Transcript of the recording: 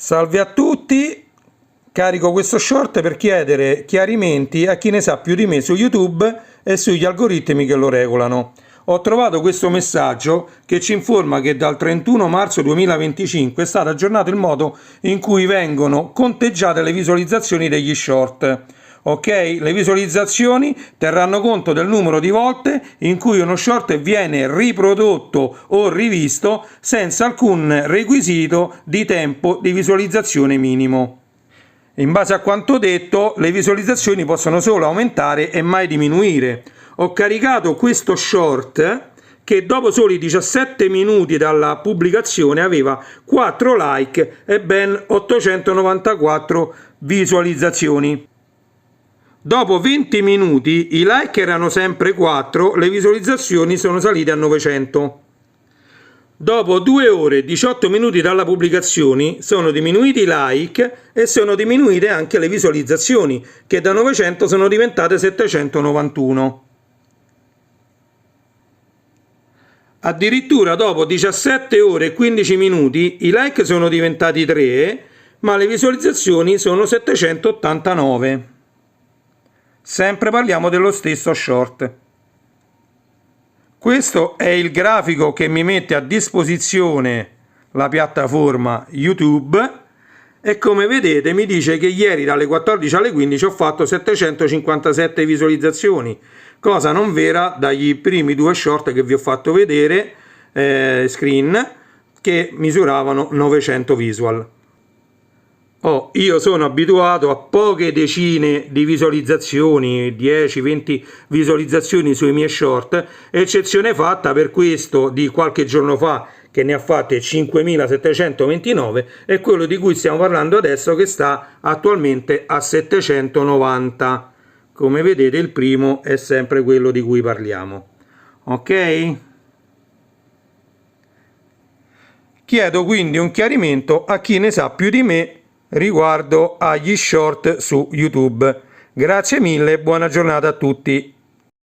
Salve a tutti, carico questo short per chiedere chiarimenti a chi ne sa più di me su YouTube e sugli algoritmi che lo regolano. Ho trovato questo messaggio che ci informa che dal 31 marzo 2025 è stato aggiornato il modo in cui vengono conteggiate le visualizzazioni degli short. Ok, le visualizzazioni terranno conto del numero di volte in cui uno short viene riprodotto o rivisto senza alcun requisito di tempo di visualizzazione minimo. In base a quanto detto, le visualizzazioni possono solo aumentare e mai diminuire. Ho caricato questo short che dopo soli 17 minuti dalla pubblicazione aveva 4 like e ben 894 visualizzazioni. Dopo 20 minuti i like erano sempre 4, le visualizzazioni sono salite a 900. Dopo 2 ore e 18 minuti dalla pubblicazione sono diminuiti i like e sono diminuite anche le visualizzazioni, che da 900 sono diventate 791. Addirittura dopo 17 ore e 15 minuti i like sono diventati 3, ma le visualizzazioni sono 789. Sempre parliamo dello stesso short. Questo è il grafico che mi mette a disposizione la piattaforma YouTube e come vedete mi dice che ieri dalle 14 alle 15 ho fatto 757 visualizzazioni, cosa non vera dagli primi 2 short che vi ho fatto vedere, screen, che misuravano 900 visual. Io sono abituato a poche decine di visualizzazioni, 10-20 visualizzazioni sui miei short, eccezione fatta per questo di qualche giorno fa che ne ha fatte 5.729 e quello di cui stiamo parlando adesso che sta attualmente a 790. Come vedete il primo è sempre quello di cui parliamo. Ok? Chiedo quindi un chiarimento a chi ne sa più di me riguardo agli short su YouTube. Grazie mille e buona giornata a tutti.